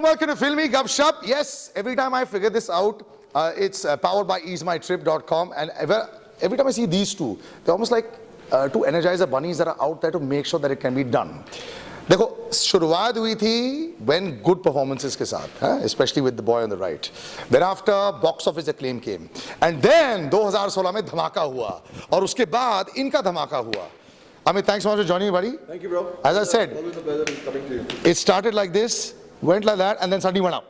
welcome to Filmy Gupshup. Yes, every time I figure this out, it's powered by easemytrip.com, and every time I see these two, they're almost like two Energizer bunnies that are out there to make sure that it can be done. देखो शुरुआत हुई थी when good performances के साथ, especially with the boy on the right. Then after box office acclaim came, and then 2016 में धमाका हुआ, और उसके बाद इनका धमाका हुआ. Amit, thanks so much for joining me, buddy. Thank you, bro. As I said, Always a pleasure coming to you. it started like this, went like that, and then suddenly went up.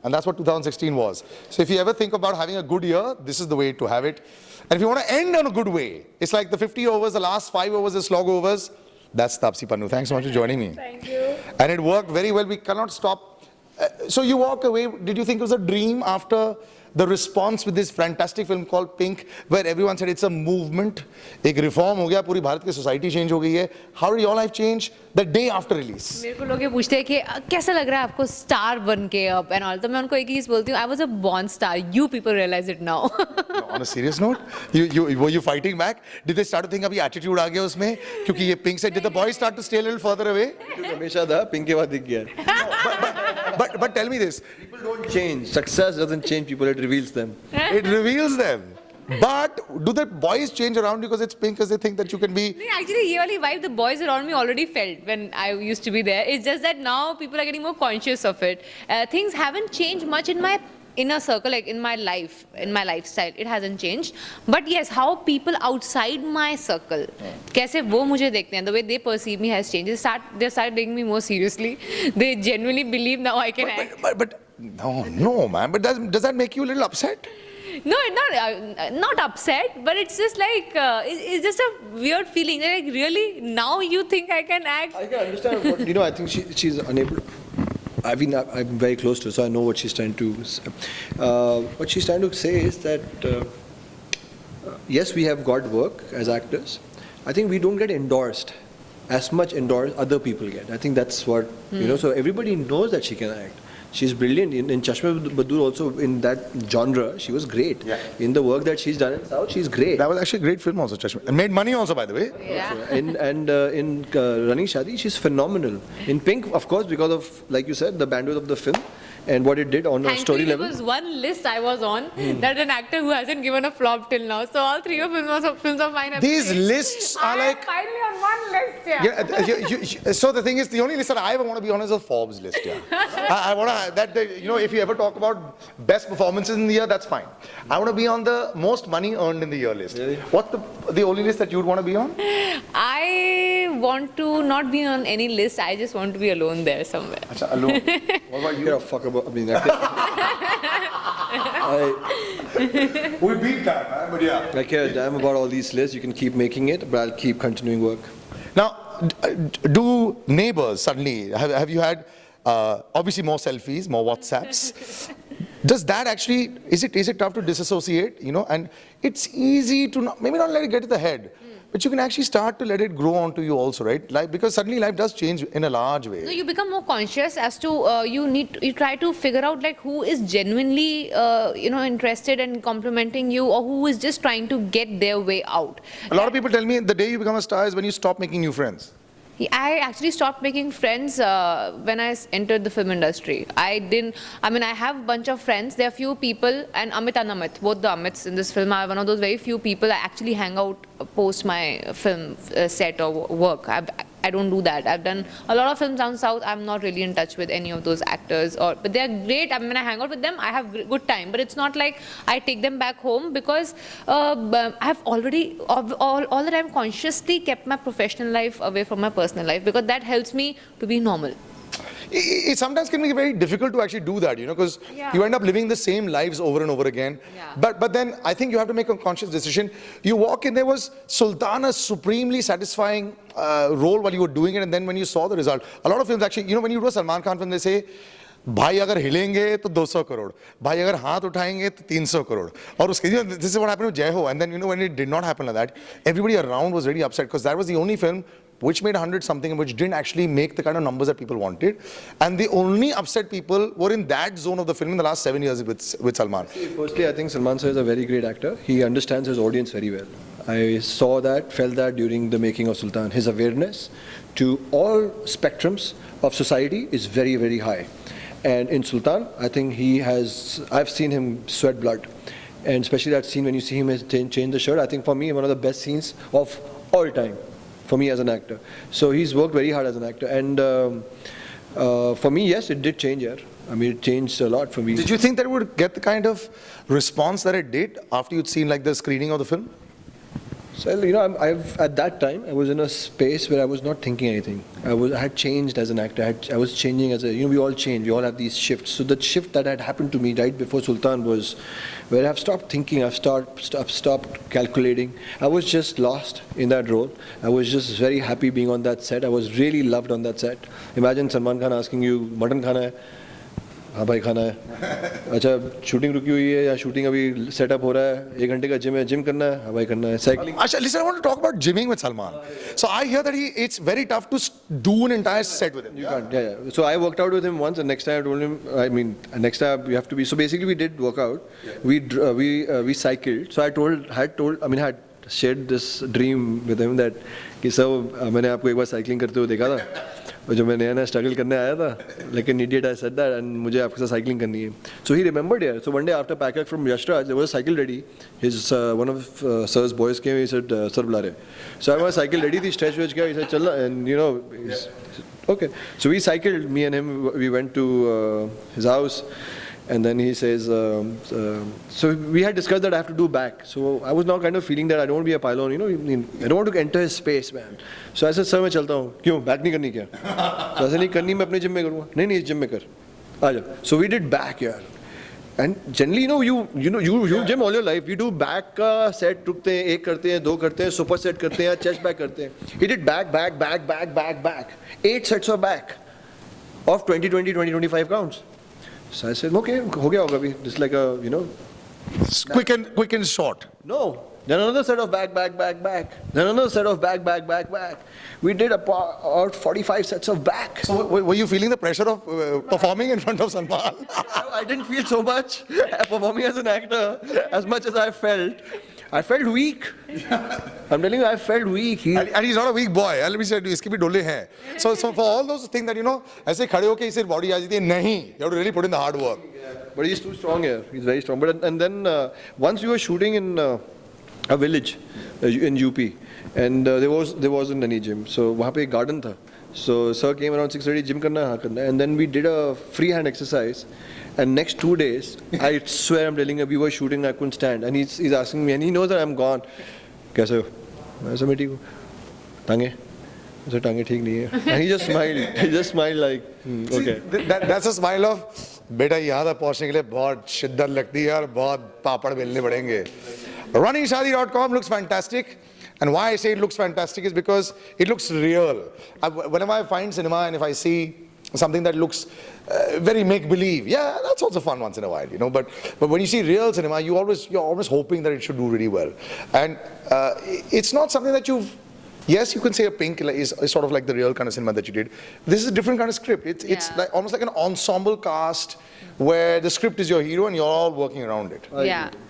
And that's what 2016 was. So if you ever think about having a good year, this is the way to have it. And if you want to end on a good way, it's like the 50 overs, the last 5 overs, the slog overs. That's Taapsee Pannu. Thanks so much for joining me. Thank you. And it worked very well. We cannot stop. So you walk away. Did you think it was a dream after the response with this fantastic film called Pink, where everyone said it's a movement, एक reform हो गया, पूरी भारत की society change हो गई है? How did your life change the day after release? मेरे को लोग ये पूछते हैं कि कैसा लग रहा है आपको स्टार बन के अब and all, तो मैं उनको एक ही चीज बोलती हूँ, I was a born star. You people realize it now. On a serious note, were you fighting back? Did they start to think अभी attitude आ गया उसमें? क्योंकि ये Pink said, did the boys start to stay a little further away? हमेशा था pink के बाद दिख गया. But tell me this. People don't change. Success doesn't change people. It reveals them. It reveals them. But do the boys change around you because it's Pink, because they think that you can be? नहीं, actually ये वाली vibe the boys around me already felt when I used to be there. It's just that now people are getting more conscious of it. Things haven't changed much in my inner circle, like in my life, in my lifestyle. It hasn't changed. But yes, how people outside my circle, कैसे वो मुझे देखते हैं, the way they perceive me has changed. They start taking me more seriously. They genuinely believe now I can act. But no, man. But does that make you a little upset? No, not upset, but it's just like it's just a weird feeling. Like really, now you think I can act? I can understand what I think she's unable. I'm very close to her, so I know what she's trying to. What she's trying to say is that yes, we have got work as actors. I think we don't get endorsed as much endorsed other people get. I think that's what So everybody knows that she can act. She's brilliant in Chashme Badur also, in that genre. She was great. Yeah. In the work that she's done in South, she's great. That was actually a great film also, Chashme. And made money also, by the way. Yeah. In Running Shadi, she's phenomenal. In Pink, of course, because of, like you said, the bandwidth of the film and what it did on a story level. There was one list I was on that an actor who hasn't given a flop till now. So all three of films of mine have These been- lists are I am like. finally on one list. Yeah. So the thing is, the only list that I ever want to be on is a Forbes list. Yeah, I want to if you ever talk about best performances in the year, that's fine. I want to be on the most money earned in the year list. Really? What's the only list that you'd want to be on? I want to not be on any list. I just want to be alone there somewhere. Achha, alone. What about You're a fuck about. I mean, We beat that, man. But yeah. I care damn about all these lists. You can keep making it, but I'll keep continuing work. Now, do neighbors suddenly have you had obviously more selfies, more WhatsApps? Does that actually is it tough to disassociate? And it's easy to maybe not let it get to the head, but you can actually start to let it grow onto you also, right? Like, because suddenly life does change in a large way. No, you become more conscious as to you try to figure out like who is genuinely interested in complimenting you or who is just trying to get their way out. A lot of people tell me the day you become a star is when you stop making new friends. I actually stopped making friends when I entered the film industry. I have a bunch of friends. There are few people, and Amit and Amit, both the Amits in this film are one of those very few people I actually hang out post my film set or work. I don't do that. I've done a lot of films down south. I'm not really in touch with any of those actors, but they're great. When I hang out with them, I have good time. But it's not like I take them back home because I've already all the time consciously kept my professional life away from my personal life because that helps me to be normal. It sometimes can be very difficult to actually do that, because you end up living the same lives over and over again. Yeah. But then I think you have to make a conscious decision. You walk in, there was Sultana's supremely satisfying role while you were doing it, and then when you saw the result, a lot of films actually, when you do a Salman Khan film, they say, भाई अगर हिलेंगे तो 200 करोड़, भाई अगर हाथ उठाएंगे तो 300 करोड़, और उसके this is what happened with Jai Ho, and then when it did not happen like that, everybody around was very upset because that was the only film which made 100 something and which didn't actually make the kind of numbers that people wanted, and the only upset people were in that zone of the film in the last 7 years with Salman. Firstly, I think Salman sir is a very great actor. He understands his audience very well. I saw that, felt that during the making of Sultan. His awareness to all spectrums of society is very, very high. And in Sultan, I think I've seen him sweat blood. And especially that scene when you see him change the shirt, I think for me, one of the best scenes of all time, for me as an actor. So he's worked very hard as an actor. And for me, yes, it did change here. I mean, it changed a lot for me. Did you think that it would get the kind of response that it did after you'd seen like the screening of the film? So, at that time, I was in a space where I was not thinking anything. I had changed as an actor. I was changing as we all change. We all have these shifts. So the shift that had happened to me right before Sultan was where I've stopped thinking. I've stopped calculating. I was just lost in that role. I was just very happy being on that set. I was really loved on that set. Imagine Salman Khan asking you, mutton khana hai? हाँ भाई खाना है अच्छा shooting रुकी हुई है या shooting अभी सेटअप हो रहा है 1 घंटे का जिम है जिम करना है हाँ भाई करना है cycling Asha, listen, I want to talk about gymming with Salman. So I hear that it's very tough to do an entire set with him. You can't, yeah. So I worked out with him once, and next time I told him, next time you have to be. So basically, we did work out. We cycled. So I had shared this dream with him that कि सब मैंने आपको एक बार cycling करते हुए देखा था और जब मैं नया स्ट्रगल करने आया था लेकिन idiot I said that and मुझे आपके साथ साइकिलिंग करनी है. So he remembered here. So one day after packing from Yashraj, there was a cycle ready. His one of sir's boys came. He said, "Sir, बुला रहे." So I was cycle ready. The stretch किया. He said, "चल," and okay. So we cycled. Me and him. We went to his house. And then he says, so we had discussed that I have to do back. So I was now kind of feeling that I don't want to be a pylon, I don't want to enter his space, man. So I said, sir, मैं चलता हूँ. क्यों? Back नहीं करनी क्या? So I said, नहीं करनी मैं अपने जिम में करूँगा. नहीं इस जिम में कर. आजा. So we did back, यार. And generally, you gym all your life. We do back का set रुकते हैं, एक करते हैं, दो करते हैं, super set करते हैं, chest back करते हैं. He did back. 8 sets of back of 20-25 counts. So I said, okay, हो गया होगा अभी. Just like a, Quick and short. No. Then another set of back. Then another set of back. We did about 45 sets of back. So were you feeling the pressure of performing in front of Salman? I didn't feel so much performing as an actor as much as I felt. I felt weak. I'm telling you, I felt weak. And he's not a weak boy. Let me say, इसके भी डोले हैं. So for all those things that ऐसे खड़े होके इसे body आ जाती है नहीं. You have to really put in the hard work. But he's too strong here. He's very strong. And then once we were shooting in a village in UP, and there wasn't any gym. So वहाँ पे एक garden था. So sir came around 6:30. Gym करना है हाँ करना है. And then we did a freehand exercise. And next 2 days, I swear I'm telling you, we were shooting, I couldn't stand. And he's asking me, and he knows that I'm gone. कैसे हो? मैं सब ठीक हूँ. टांगे? मैं टांगे ठीक नहीं है. And he just smiled. He just smiled like, okay. That's a smile of, बेटा यहाँ तक पहुँचने के लिए बहुत शिद्दत लगती है और बहुत पापड़ बेलने पड़ेंगे. RunningShaadi.com looks fantastic. And why I say it looks fantastic is because it looks real. Whenever I find cinema and if I see something that looks very make-believe, yeah, that's also fun once in a while, But when you see real cinema, you're always hoping that it should do really well. And it's not something that yes, you can say a Pink is sort of like the real kind of cinema that you did. This is a different kind of script. It's like almost like an ensemble cast where the script is your hero and you're all working around it.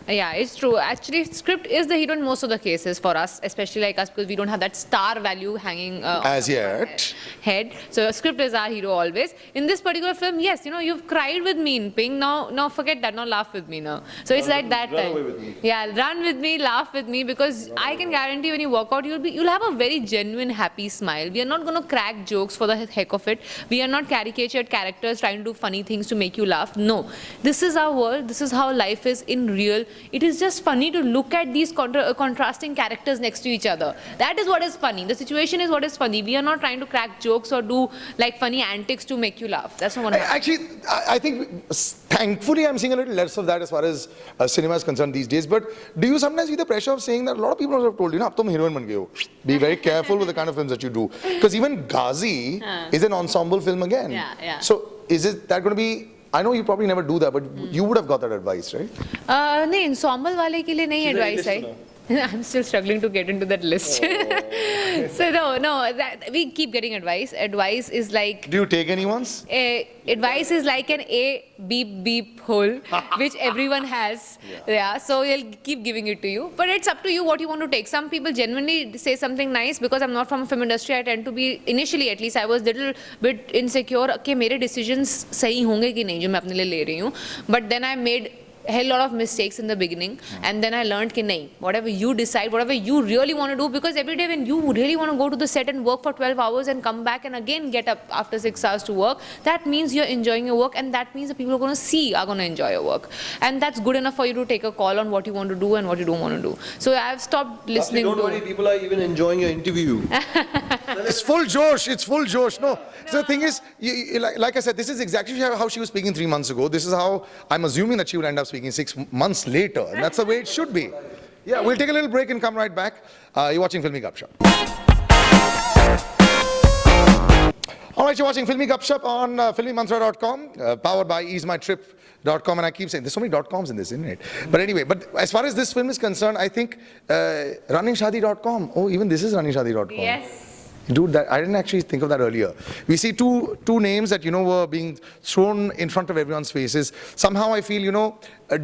Yeah, it's true. Actually, script is the hero in most of the cases for us, especially like us, because we don't have that star value hanging as on yet. Head. So script is our hero always. In this particular film, yes, you've cried with me in Pink. Now forget that. Now laugh with me now. So it's like that run time. Away with me. Yeah, run with me, laugh with me, because I can guarantee when you work out, you'll have a very genuine, happy smile. We are not going to crack jokes for the heck of it. We are not caricatured characters trying to do funny things to make you laugh. No, this is our world. This is how life is in real. It is just funny to look at these contrasting characters next to each other. That is what is funny. The situation is what is funny. We are not trying to crack jokes or do like funny antics to make you laugh. That's not what happens. Actually, I think thankfully I'm seeing a little less of that as far as cinema is concerned these days. But do you sometimes feel the pressure of saying that a lot of people have told you, "Ab tum heroine ban gaye ho." Be very careful with the kind of films that you do. Because even Ghazi is an ensemble film again. Yeah. So is that going to be... I know you probably never do that, but you would have got that advice, right? नहीं ensemble वाले के लिए नहीं advice है. I'm still struggling to get into that list. So we keep getting advice. Advice is like Do you take anyone's? advice is like an A beep beep hole, which everyone has. Yeah. So he'll keep giving it to you. But it's up to you what you want to take. Some people genuinely say something nice because I'm not from a film industry. I tend to be, initially at least, I was little bit insecure कि मेरे decisions सही होंगे कि नहीं जो मैं अपने लिए ले रही हूँ. But then I made a hell lot of mistakes in the beginning, and then I learned कि नहीं, whatever you decide, whatever you really want to do, because every day when you really want to go to the set and work for 12 hours and come back and again get up after 6 hours to work, that means you're enjoying your work, and that means the people who are going to see are going to enjoy your work, and that's good enough for you to take a call on what you want to do and what you don't want to do. So I've stopped listening Don't to... worry, people are even enjoying your interview. It's full Josh. It's full Josh. No. So the thing is, like I said, this is exactly how she was speaking 3 months ago. This is how I'm assuming that she will end up speaking 6 months later. And that's the way it should be. Yeah, we'll take a little break and come right back. You're watching Filmy Gupshup. All right, you're watching Filmy Gupshup on filmymantra.com, powered by easemytrip.com. And I keep saying, there's so many .coms in this, isn't it? But anyway, as far as this film is concerned, I think runningshadi.com. Oh, even this is runningshadi.com. Yes. Dude, I didn't actually think of that earlier. We see two names that, were being thrown in front of everyone's faces. Somehow I feel,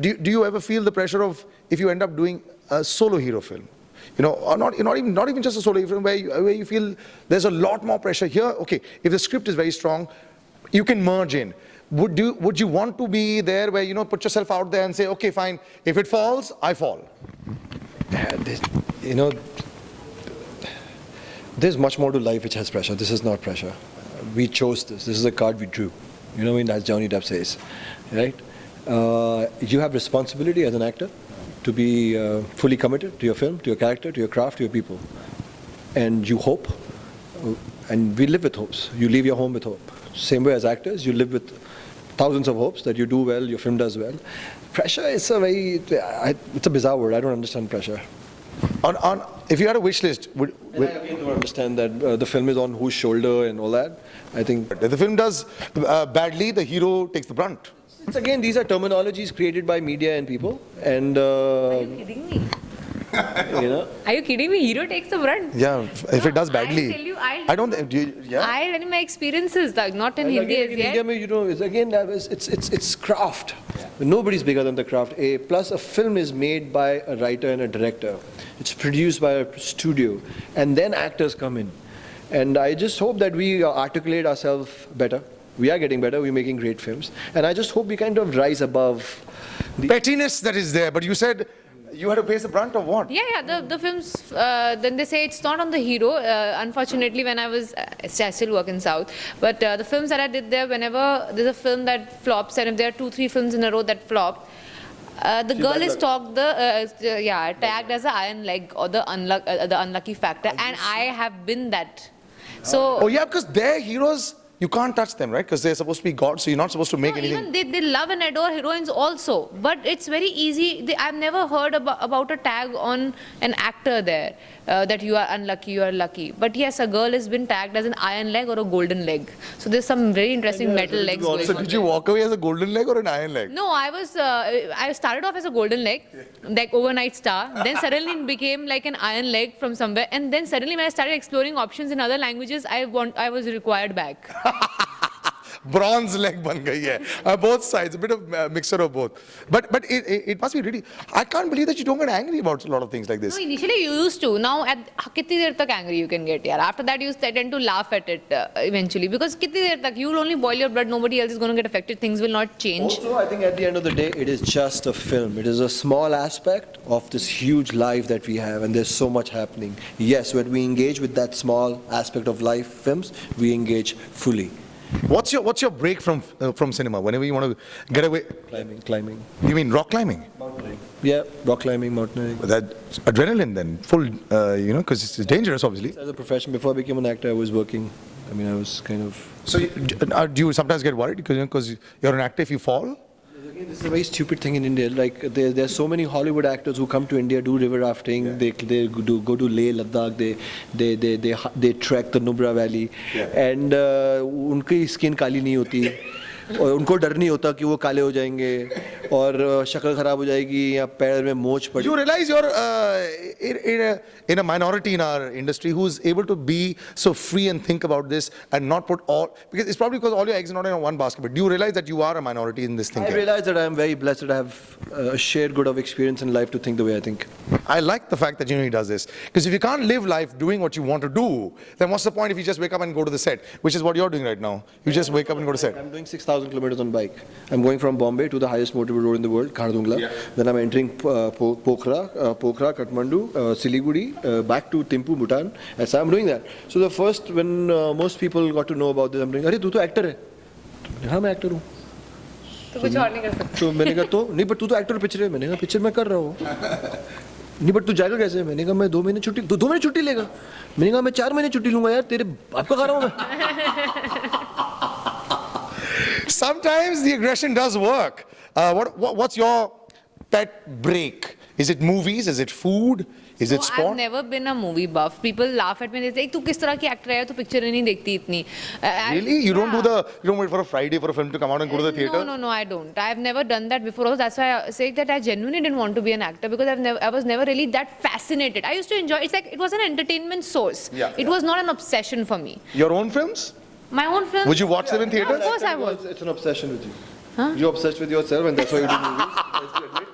do you ever feel the pressure of, if you end up doing a solo hero film? Or not even just a solo hero film where you feel there's a lot more pressure here. Okay, if the script is very strong, you can merge in. Would you want to be there where, put yourself out there and say, okay, fine, if it falls, I fall? There's much more to life which has pressure. This is not pressure. We chose this. This is a card we drew. As Johnny Depp says, right? You have responsibility as an actor to be fully committed to your film, to your character, to your craft, to your people. And you hope, and we live with hopes. You leave your home with hope. Same way as actors, you live with thousands of hopes that you do well, your film does well. Pressure is it's a bizarre word. I don't understand pressure. If you had a wish list, I again don't understand that the film is on whose shoulder and all that. I think if the film does badly, the hero takes the brunt. it's again, these are terminologies created by media and people, and Are you kidding me? Are you kidding me? Hero takes the brunt. Yeah, if it does badly. I'll tell you, I don't. Yeah. I'll tell you my experiences, like not in Hindi again, as in yet. India, it's craft. Nobody's bigger than the craft. Plus, a film is made by a writer and a director. It's produced by a studio, and then actors come in. And I just hope that we articulate ourselves better. We are getting better. We're making great films, and I just hope we kind of rise above the Pettiness that is there, but you said you had to face the brunt of what? Yeah. The films, then they say it's not on the hero. Unfortunately, when I still work in South, but the films that I did there, whenever there's a film that flops, and if there are 2-3 films in a row that flop, the girl is tagged as an iron leg or the unlucky factor, and I have been that. So. Oh yeah, because they're heroes. You can't touch them, right? Because they're supposed to be gods, so you're not supposed to make anything. Even they love and adore heroines also. But it's very easy. I've never heard about a tag on an actor there, that you are unlucky, you are lucky. But yes, a girl has been tagged as an iron leg or a golden leg. So there's some very interesting metal legs going on. So did you walk away as a golden leg or an iron leg? No, I started off as a golden leg, like overnight star. Then suddenly it became like an iron leg from somewhere. And then suddenly when I started exploring options in other languages, I was required back. Bronze leg ban gayi hai. Both sides, a bit of mixture of both. But it must be really. I can't believe that you don't get angry about a lot of things like this. No, initially you used to. Now, kitni der tak angry you can get, yaar. After that, you tend to laugh at it eventually, because kitni der tak you will only boil your blood. Nobody else is going to get affected. Things will not change. Also, I think at the end of the day, it is just a film. It is a small aspect of this huge life that we have, and there's so much happening. Yes, when we engage with that small aspect of life, films, we engage fully. What's your break from cinema? Whenever you want to get away. Climbing. You mean rock climbing? Mountaineering. Yeah, rock climbing, mountaineering. That adrenaline then, full, because it's dangerous, obviously. As a profession, before I became an actor, I was working. I was kind of. So do you sometimes get worried because you're an actor if you fall? Again, this is a very stupid thing in India. Like there are so many Hollywood actors who come to India, do river rafting. Yeah. They go to Leh, Ladakh. They trek the Nubra Valley, and उनकी skin काली नहीं होती. और उनको डर नहीं होता कि वो काले हो जाएंगे और शक्ल खराब हो जाएगी या पैर में मोच पड़ी. You realize you're in a minority in our industry who's able to be so free and think about this and not put all, because it's probably because all your eggs are not in one basket, but do you realize that you are a minority in this I thinking? realize that I am very blessed that I have a shared good of experience in life to think the way I think. I like the fact that he does this, because if you can't live life doing what you want to do, then what's the point if you just wake up and go to the set, which is what you're doing right now. You just wake up and go to set. I'm doing 6,000 kilometers on bike. I'm going from Bombay to the highest motorway road in the world, Khardungla. Then I'm entering Pokhara, Kathmandu, Siliguri, back to Thimphu, Bhutan. And so I'm doing that. So the first, when most people got to know about this, I'm doing, "Arey, tu to actor hai?" हाँ, मैं actor हूँ. तो कुछ और नहीं कर सकते. तो मैंने कहा तो नहीं, पर तू तो एक्टर पिक्चर है. मैंने कहा पिक्चर मैं कर रहा हूँ. नहीं, बट तू जाएगा कैसे? मैंने कहा मैं 2 महीने छुट्टी. तो 2 महीने छुट्टी लेगा? मैंने कहा मैं 4 महीने छुट्टी लूंगा यार, तेरे बाप का खा रहा हूँ मैं. Sometimes the aggression does work. What's your pet break? Is it movies? Is it food? Is it So sport? I've never been a movie buff. People laugh at me. They say, "तू किस तरह की actor है? तू picture नहीं देखती इतनी." Really? You don't wait for a Friday for a film to come out and go to the theater? No, I don't. I've never done that before. Also, that's why I say that I genuinely didn't want to be an actor because I was never really that fascinated. I used to enjoy. It's like it was an entertainment source. Yeah. It was not an obsession for me. Your own films? My own film. Would you watch them in Of theaters? course I would. It's an obsession with you. You're obsessed with yourself, and that's why you do movies.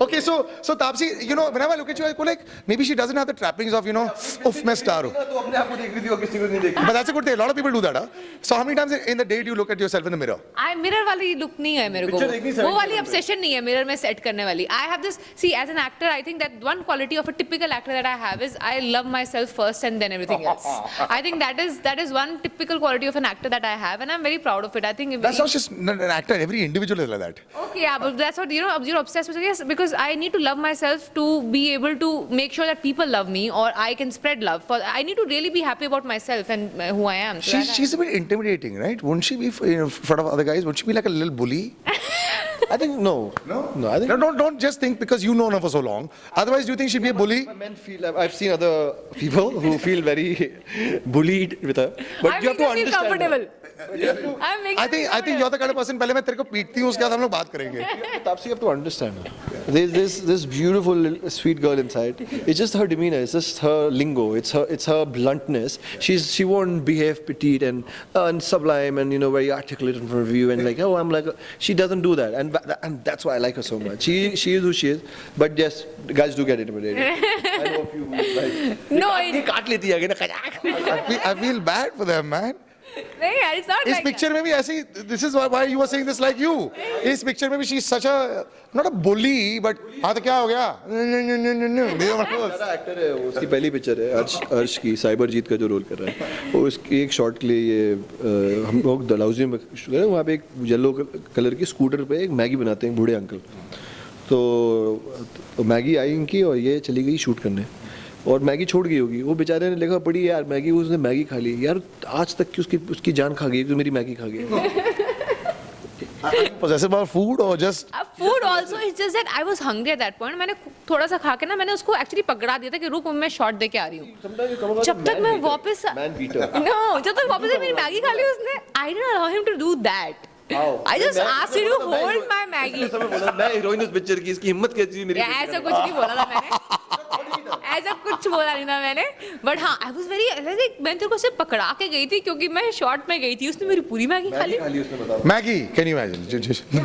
Okay, so Taapsee, whenever I look at you, I go like, maybe she doesn't have the trappings of, uff, मैं star हूँ. तो अपने आप को देख रही थी और किसी को नहीं देख रही. But that's a good thing. A lot of people do that, huh? So how many times in the day do you look at yourself in the mirror? Mirror वाली लुक नहीं है मेरे को. Picture देखनी वो वाली obsession नहीं है मिरर में सेट करने वाली. I have this. See, as an actor, I think that one quality of a typical actor that I have is I love myself first and then everything else. I think that is one typical quality of an actor that I have, and I'm very proud of it. I think That's not just an actor. Every individual is like that. Okay, yeah, but that's what you're obsessed with. Yes, because I need to love myself to be able to make sure that people love me or I can spread love. I need to really be happy about myself and who I am. So She's a bit intimidating, right? Wouldn't she be in front of other guys? Would she be like a little bully? I think no. No, I think No, don't just think because you know her for so long. Otherwise, do you think she'd be a bully? men feel. I've seen other people who feel very bullied with her, but you have to understand. comfortable. I'm making I think you're the kind of person. पहले मैं तेरे को पीटती हूँ, उसके बाद हम लोग बात करेंगे. Taapsee, you have to understand her. There's this beautiful sweet girl inside. It's just her demeanor. It's just her lingo. It's her bluntness. She won't behave petite and sublime and very articulate in front of you and like I'm like she doesn't do that and that's why I like her so much. She is who she is. But yes, guys do get intimidated. I know a few like. No, ये काट लेती है ना. I feel bad for them, man. नहीं, it's not इस like picture में भी ऐसी, this is why you were saying this like you. इस पिक्चर में भी she's such a, not a bully, but हाँ तो क्या हो गया? ज़्यादा एक्टर है वो, उसकी पहली पिक्चर है अर्श की, साइबर जीत का जो रोल कर रहा है वो. उसकी एक शॉट के लिए ये हम लोग डलहौजी में वहाँ पे एक येलो कलर की स्कूटर पे एक मैगी बनाते हैं बूढ़े अंकल. तो मैगी आई इनकी और ये चली गई शूट करने और मैगी छोड़ गई होगी. वो बेचारे ने लिखा पड़ी यार मैगी, उसने मैगी खा ली यार, आज तक की उसकी जान खा गई, तो मेरी मैगी खा गई. Possessive about food or just? food also. It's just that I was hungry at that point. मैंने थोड़ा सा खा के ना मैंने उसको एक्चुअली पकड़ा दिया था कि रुक मैं शॉट दे के आ रही हूँ. जब तक मैं वापस no, जब तक वापस मेरी मैगी खा ली उसने, I didn't allow him to do that. I just asked him to hold my Maggie. मैं हीरोइन उस पिक्चर की, इसकी हिम्मत कैसी थी मेरी. ऐसा कुछ नहीं बोला था मैंने. ऐसा कुछ बोला नहीं था मैंने. बट हाँ, आई वाज वेरी लाइक मैं तेरे को सिर्फ पकड़ा के गई थी क्योंकि मैं शॉर्ट में गई थी. उसने मेरी पूरी मैगी खा ली. Maggi, can you imagine?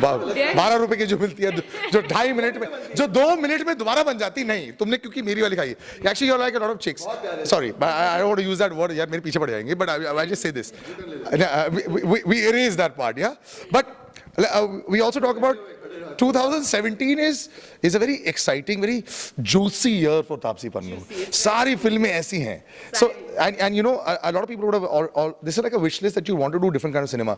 12 रुपए की जो मिलती है, जो 2.5 मिनट में, जो 2 मिनट में दोबारा बन जाती. नहीं, तुमने क्योंकि मेरी वाली खाई. Actually, you're like a lot of chicks. Sorry, I don't want to use that word. यार मेरे पीछे पड़ जाएंगे. But I just say this. We erase that part, yeah. But we also talk about 2017 is a very exciting, very juicy year for Taapsee Pannu. सारी फिल्में ऐसी हैं. So and a lot of people would have this is like a wish list that you want to do different kind of cinema.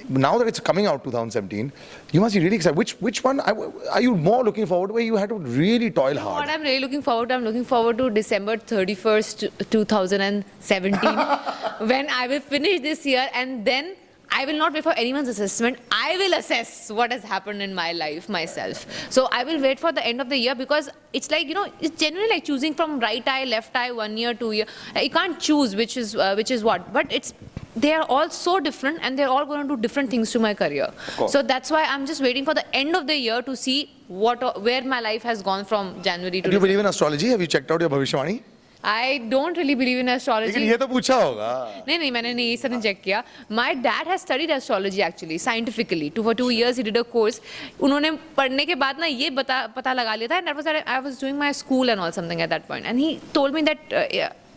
Now that it's coming out 2017, you must be really excited. Which one are you more looking forward to, where you had to really toil hard? What I'm really looking forward to, I'm looking forward to December 31st, 2017, when I will finish this year and then I will not wait for anyone's assessment. I will assess what has happened in my life myself. So I will wait for the end of the year because it's like, it's generally like choosing from right eye, left eye, 1 year, 2 year. You can't choose which is what, but it's they are all so different and they're all going to do different things to my career. course. So that's why I'm just waiting for the end of the year to see where my life has gone from January to Do you December. believe in astrology? Have you checked out your Bhavishwani? I don't really believe in लेकिन astrology. ये तो पूछा होगा. नहीं मैंने नहीं ये सब नहीं चेक किया. My dad has studied astrology actually scientifically. For 2 years he did a course. उन्होंने पढ़ने के बाद ना ये पता लगा लिया था. And that was that I was doing my school and all something at that point. And he told me that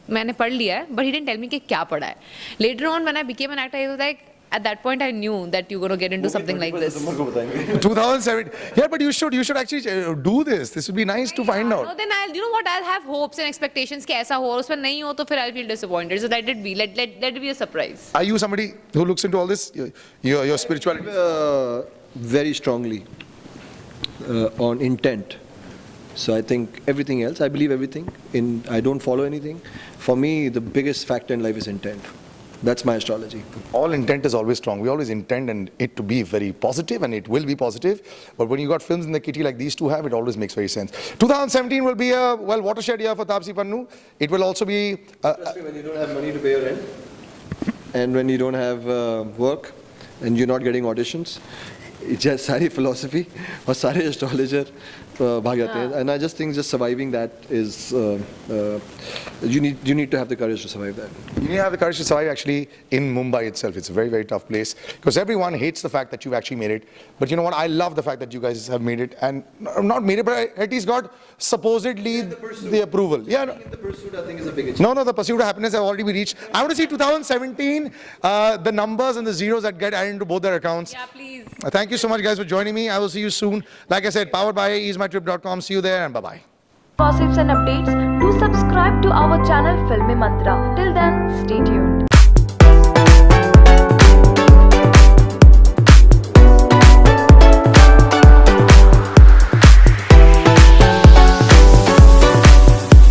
मैंने पढ़ लिया है, but he didn't tell me कि क्या पढ़ा है. Later on when I became an actor, he was like, at that point I knew that you're going to get into something like this. 2007. Yeah, but you should actually do this. This would be nice to find No, out. then I'll have hopes and expectations कि ऐसा हो और उसमें नहीं हो तो फिर I'll feel disappointed. So let it be. Let it be a surprise. Are you somebody who looks into all this? Your spirituality? Very strongly on intent. So I think everything else, I believe everything. I don't follow anything. For me, the biggest factor in life is intent. That's my astrology. All intent is always strong. We always intend and it to be very positive, and it will be positive. But when you got films in the kitty like these two have, it always makes very sense. 2017 will be a watershed year for Taapsee Pannu. It will also be. Especially when you don't have money to pay your rent, and when you don't have work, and you're not getting auditions. It's just सारी philosophy और सारे astrologer भाग जाते हैं. And I just think just surviving that is you need to have the courage to survive that. You need to have the courage to survive actually in Mumbai itself. It's a very, very tough place because everyone hates the fact that you've actually made it. But you know what? I love the fact that you guys have made it, and not made it, but at least got supposedly the approval. Yeah. No. The pursuit, I think, is a big achievement. No, the pursuit of happiness have already been reached. I want to see 2017, the numbers and the zeros that get added into both their accounts. Yeah, please. Thank you so much, guys, for joining me. I will see you soon. Like I said, powered by easemytrip.com. See you there, and bye-bye. Gossips and updates, do subscribe to our channel Filmy Mantra. Till then, stay tuned.